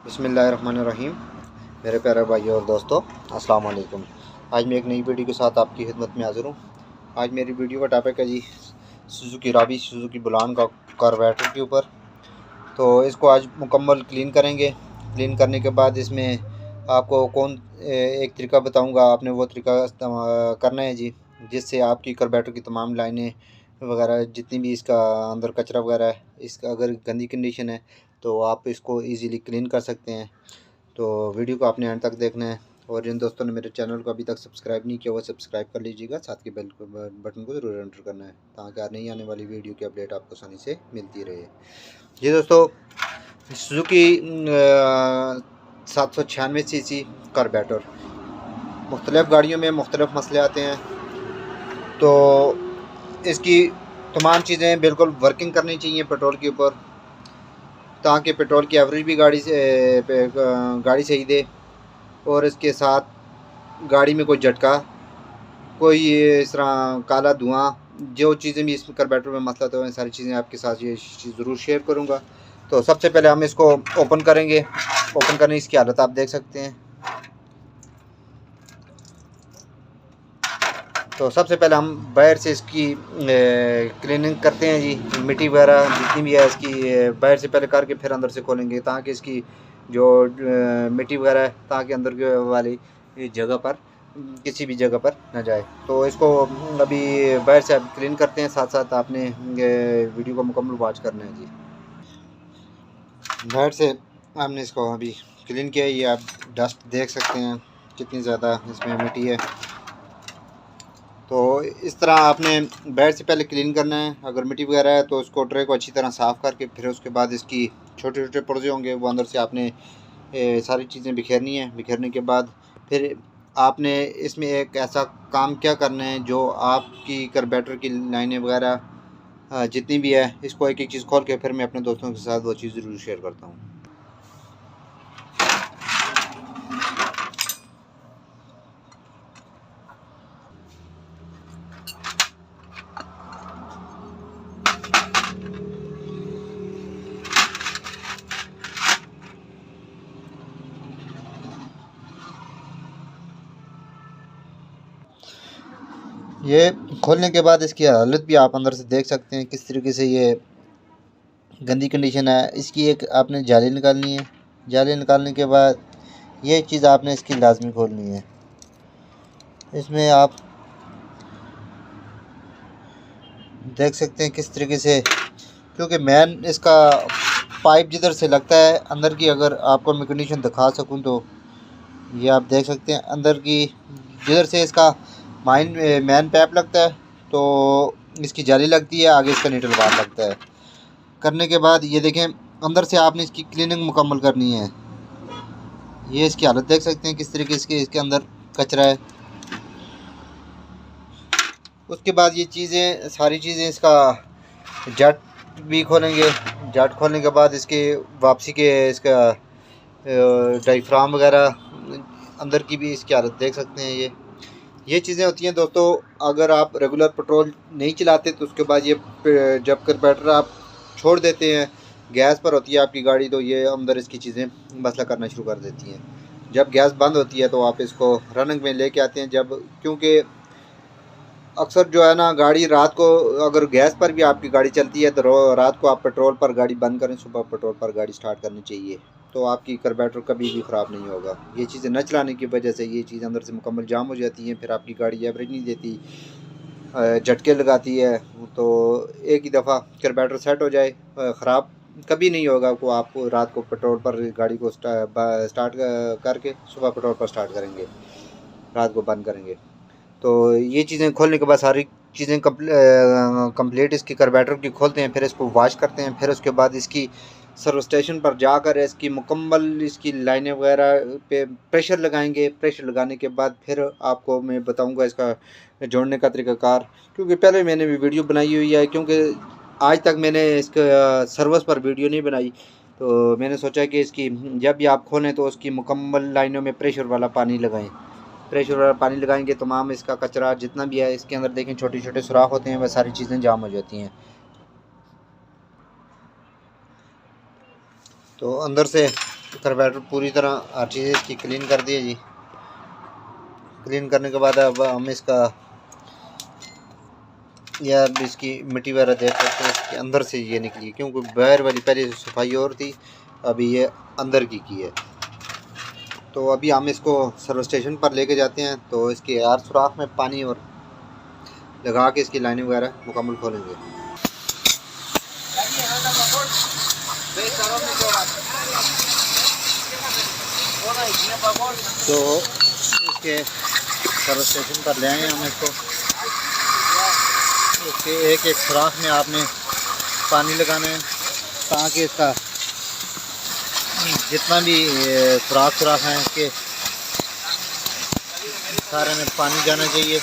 बिस्मिल्लाहिर्रहमानिर्रहीम। मेरे प्यारे भाइयों और दोस्तों, अस्सलाम वालेकुम। आज मैं एक नई वीडियो के साथ आपकी खिदमत में हाज़िर हूँ। आज मेरी वीडियो का टॉपिक है जी सुज़ुकी राबी सुज़ुकी बुलान का कार्बोरेटर के ऊपर। तो इसको आज मुकम्मल क्लीन करेंगे। क्लीन करने के बाद इसमें आपको एक तरीका बताऊँगा, आपने वो तरीका करना है जी, जिससे आपकी कार्बोरेटर की तमाम लाइनें वगैरह जितनी भी इसका अंदर कचरा वगैरह है, इसका अगर गंदी कंडीशन है तो आप इसको इजीली क्लीन कर सकते हैं। तो वीडियो को आपने एंड तक देखना है, और जिन दोस्तों ने मेरे चैनल को अभी तक सब्सक्राइब नहीं किया वो सब्सक्राइब कर लीजिएगा। साथ के बेल बटन को ज़रूर एंटर करना है ताकि नहीं आने वाली वीडियो की अपडेट आपको आसानी से मिलती रहे। जी दोस्तों, सुजुकी 796 सीसी कार्बोरेटर, मुख्तलिफ़ गाड़ियों में मुख्तलिफ़ मसले आते हैं। तो इसकी तमाम चीज़ें बिल्कुल वर्किंग करनी चाहिए पेट्रोल के ऊपर, ताकि पेट्रोल की एवरेज भी गाड़ी सही दे, और इसके साथ गाड़ी में कोई झटका, कोई इस तरह काला धुआं, जो चीज़ें भी इस कार्बोरेटर में मसला तो सारी चीज़ें आपके साथ ये चीज़ ज़रूर शेयर करूँगा। तो सबसे पहले हम इसको ओपन करेंगे। ओपन करने इसकी हालत आप देख सकते हैं। तो सबसे पहले हम बाहर से इसकी क्लीनिंग करते हैं जी। मिट्टी वगैरह जितनी भी है इसकी बाहर से पहले करके फिर अंदर से खोलेंगे, ताकि इसकी जो मिट्टी वगैरह है ताकि अंदर के वाली जगह पर किसी भी जगह पर ना जाए। तो इसको अभी बाहर से आप क्लीन करते हैं, साथ साथ आपने वीडियो को मुकम्मल वॉच करना है जी। बाहर से हमने इसको अभी क्लीन किया है। ये आप डस्ट देख सकते हैं कितनी ज़्यादा इसमें मिट्टी है। तो इस तरह आपने बैट से पहले क्लीन करना है। अगर मिट्टी वगैरह है तो उसको ट्रे को अच्छी तरह साफ़ करके फिर उसके बाद इसकी छोटे छोटे पुर्जे होंगे वो अंदर से आपने सारी चीज़ें बिखेरनी है। बिखेरने के बाद फिर आपने इसमें एक ऐसा काम क्या करना है जो आपकी कार्बोरेटर की लाइनें वगैरह जितनी भी है, इसको एक एक चीज़ खोल के फिर मैं अपने दोस्तों के साथ वो चीज़ ज़रूर शेयर करता हूँ। ये खोलने के बाद इसकी हालत भी आप अंदर से देख सकते हैं किस तरीके से ये गंदी कंडीशन है। इसकी एक आपने जाली निकालनी है। जाली निकालने के बाद ये चीज़ आपने इसकी लाजमी खोलनी है। इसमें आप देख सकते हैं किस तरीके से, क्योंकि मैन इसका पाइप जिधर से लगता है अंदर की, अगर आपको मैं कंडीशन दिखा सकूं तो ये आप देख सकते हैं अंदर की जिधर से इसका मैन पाइप लगता है तो इसकी जाली लगती है, आगे इसका नीडल बार लगता है। करने के बाद ये देखें अंदर से आपने इसकी क्लीनिंग मुकम्मल करनी है। ये इसकी हालत देख सकते हैं किस तरीके से इसके अंदर कचरा है। उसके बाद ये चीज़ें सारी चीज़ें इसका जट भी खोलेंगे। जट खोलने के बाद इसके वापसी के इसका डायफ्राम वगैरह अंदर की भी इसकी हालत देख सकते हैं। ये चीज़ें होती हैं दोस्तों। अगर आप रेगुलर पेट्रोल नहीं चलाते तो उसके बाद ये जब कार्बोरेटर आप छोड़ देते हैं, गैस पर होती है आपकी गाड़ी, तो ये अंदर इसकी चीज़ें मसला करना शुरू कर देती हैं। जब गैस बंद होती है तो आप इसको रनिंग में लेके आते हैं, क्योंकि अक्सर जो है ना गाड़ी रात को, अगर गैस पर भी आपकी गाड़ी चलती है तो रात को आप पेट्रोल पर गाड़ी बंद करें, सुबह पेट्रोल पर गाड़ी स्टार्ट करनी चाहिए, तो आपकी कार्बोरेटर कभी भी ख़राब नहीं होगा। ये चीज़ें न चलाने की वजह से ये चीज़ अंदर से मुकम्मल जाम हो जाती हैं, फिर आपकी गाड़ी एवरेज नहीं देती, झटके लगाती है। तो एक ही दफ़ा कार्बोरेटर सेट हो जाए, ख़राब कभी नहीं होगा। को आप रात को पेट्रोल पर गाड़ी को स्टार्ट करके सुबह पेट्रोल पर स्टार्ट करेंगे, रात को बंद करेंगे। तो ये चीज़ें खोलने के बाद सारी चीज़ें कंप्लीट इसकी कार्बोरेटर की खोलते हैं, फिर इसको वॉश करते हैं। फिर उसके बाद इसकी सर्विस स्टेशन पर जाकर इसकी मुकम्मल इसकी लाइनें वगैरह पे प्रेशर लगाएंगे। प्रेशर लगाने के बाद फिर आपको मैं बताऊंगा इसका जोड़ने का तरीक़ाकार, क्योंकि पहले मैंने भी वीडियो बनाई हुई है, क्योंकि आज तक मैंने इसका सर्विस पर वीडियो नहीं बनाई। तो मैंने सोचा कि इसकी जब भी आप खोलें तो उसकी मुकम्मल लाइनों में प्रेशर वाला पानी लगाएं। प्रेशर वाला पानी लगाएंगे तमाम इसका कचरा जितना भी है इसके अंदर देखें छोटे छोटे सुराख होते हैं, वह सारी चीज़ें जाम हो जाती हैं। तो अंदर से कार्बोरेटर पूरी तरह हर चीज़ इसकी क्लीन कर दी है जी। क्लीन करने के बाद अब हम इसका यार इसकी मिट्टी वगैरह देख सकते हैं, इसके अंदर से ये निकली, क्योंकि बाहर वाली पहले सफाई और थी, अभी ये अंदर की है। तो अभी हम इसको सर्विस स्टेशन पर लेके जाते हैं, तो इसके हर सुराख में पानी और लगा के इसकी लाइनिंग वगैरह मुकम्मल खोलेंगे। तो इसके सर्विस स्टेशन पर ले आए हम इसको। इसके एक एक सुराख में आपने पानी लगाना है, ताकि इसका जितना भी सुराख हैं इसके सारे में पानी जाना चाहिए।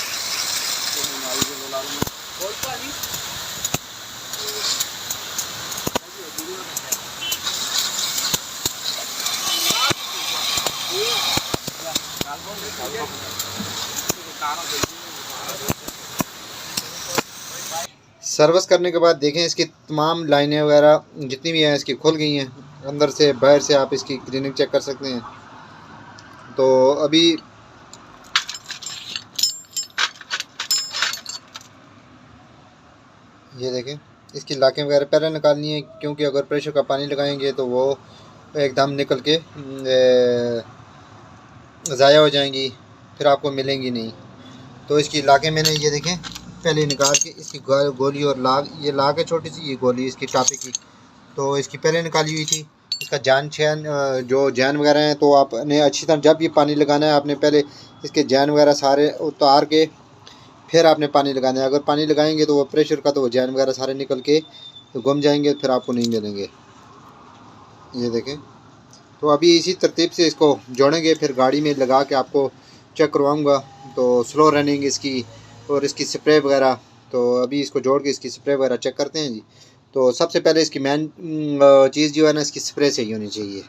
सर्विस करने के बाद देखें इसकी तमाम लाइनें वगैरह जितनी भी हैं इसकी खुल गई हैं, अंदर से बाहर से आप इसकी क्लीनिंग चेक कर सकते हैं। तो अभी ये देखें इसकी लाकें वगैरह पहले निकालनी है, क्योंकि अगर प्रेशर का पानी लगाएंगे तो वो एकदम निकल के ज़ाया हो जाएंगी, फिर आपको मिलेंगी नहीं। तो इसकी लाकें मैंने ये देखें पहले निकाल के इसकी गोली और लाग, ये लाग है छोटी सी, ये गोली इसकी टापे की, तो इसकी पहले निकाली हुई थी। इसका जान छैन जो जैन वगैरह हैं, तो आपने अच्छी तरह जब ये पानी लगाना है आपने पहले इसके जैन वगैरह सारे उतार के फिर आपने पानी लगाना है। अगर पानी लगाएंगे तो वो प्रेशर का तो वो जैन वगैरह सारे निकल के तो गुम जाएंगे, फिर आपको नहीं मिलेंगे। ये देखें, तो अभी इसी तरतीब से इसको जोड़ेंगे, फिर गाड़ी में लगा के आपको चेक करवाऊँगा। तो स्लो रनिंग इसकी और इसकी स्प्रे वगैरह, तो अभी इसको जोड़ के इसकी स्प्रे वगैरह चेक करते हैं जी। तो सबसे पहले इसकी मेन चीज़ जो है ना, इसकी स्प्रे सही होनी चाहिए,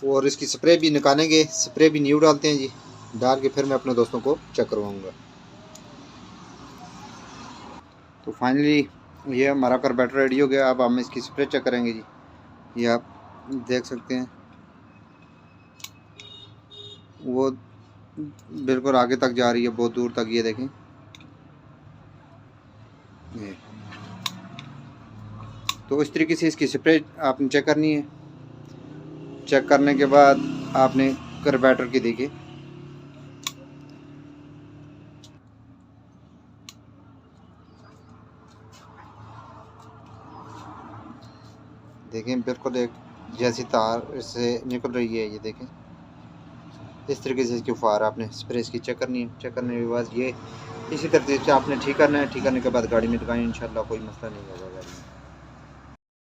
और इसकी स्प्रे भी निकालेंगे। स्प्रे भी न्यू डालते हैं जी, डाल के फिर मैं अपने दोस्तों को चेक करवाऊँगा। तो फाइनली ये हमारा कार्बोरेटर रेडी हो गया। अब हम इसकी स्प्रे चेक करेंगे जी। ये आप देख सकते हैं वो बिल्कुल आगे तक जा रही है, बहुत दूर तक। ये देखें, ये तो इस तरीके से इसकी स्प्रे आपने चेक करनी है। चेक करने के बाद आपने कार्बोरेटर की देखिए, देखें बिल्कुल एक जैसी तार इससे निकल रही है। ये देखें इस तरीके से इसकी फुहार आपने स्प्रे इसकी चेक करनी है। चेक करने के बाद ये इसी तरतीब से आपने ठीक करना है। ठीक करने के बाद गाड़ी में लगाएं, इंशाल्लाह कोई मसला नहीं होगा गाड़ी में।